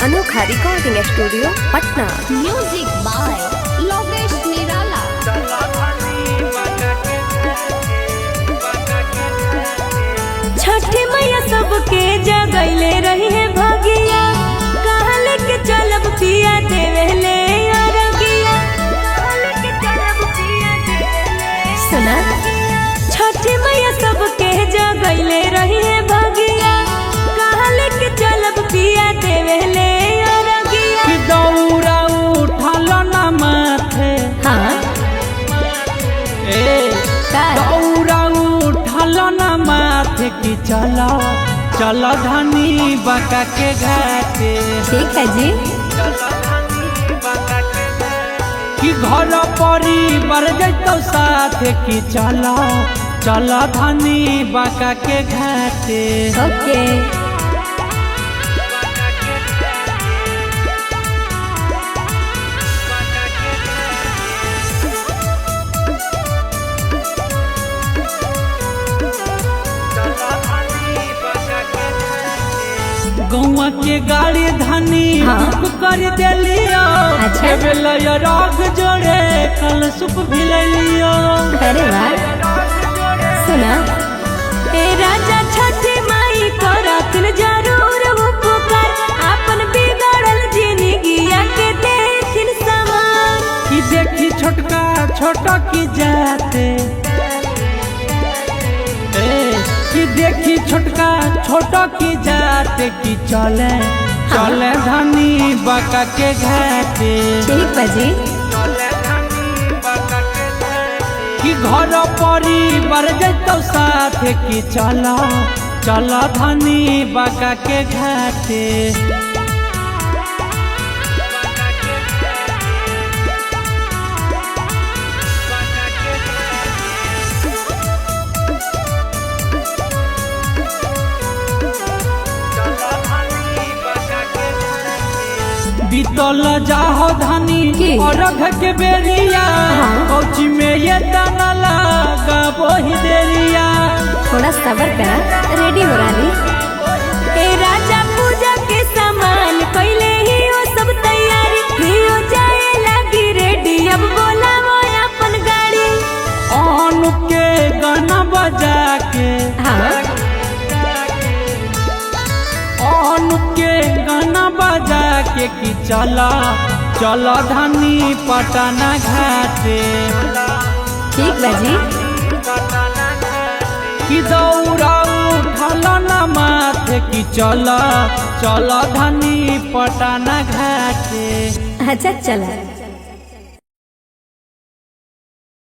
अनोखा recording studio Patna. Music by Lokesh Nirala. Chhathi मैया सबके जगैले रही है भगिया, कहाँ लेके चलब पिया देवेले अरगिया। सुना छठी मैया सबके जगैले रही है भगिया, कहाँ लेके चलब पिया देवेले अरगिया। दौरा उठल न माथे, हाँ दौरा उठल न माथे की चलो चलो धनी बका के घाटे। ठीक है जी। कि घर परिवार जैतो साथ की चलो चलो धनी बका के घाटे। ओके गौआ के गाड़ी धनी बुक कर दिलियो। अच्छा। राग जोड़े कल सुप भी ले लियो। अरे वाह। सुना ए राजा छठी माई को रखन जरूर उपकार, अपन बिगड़ल जिंदगिया के देखिन समान। कि देखी छोटका छोटा की जाते, कि देखी छोटका छोटा की जाते की चले चले धनी बका के घाटे। ठीक बाजी। कि घर परिवार जैतो साथ की चलो चलो धनी बका के घाटे। बीतल जाहो धनी और के बेरिया, कौची में ये दाना लगा वही देरिया। थोड़ा सबर करा, रेडी हो रानी। ए राजा पूजा के सामान पहले ही वो सब तैयारी, हो जाए लगी रेडी, अब बोला वो अपन गाड़ी। अनु के गाना बजा के, अनु के गाना बजा के कि चला चला धनी पटना घाटे। ठीक बाजी। कि दौरा उठल न माथे कि चला चला धनी पटना घाटे। अच्छा चला।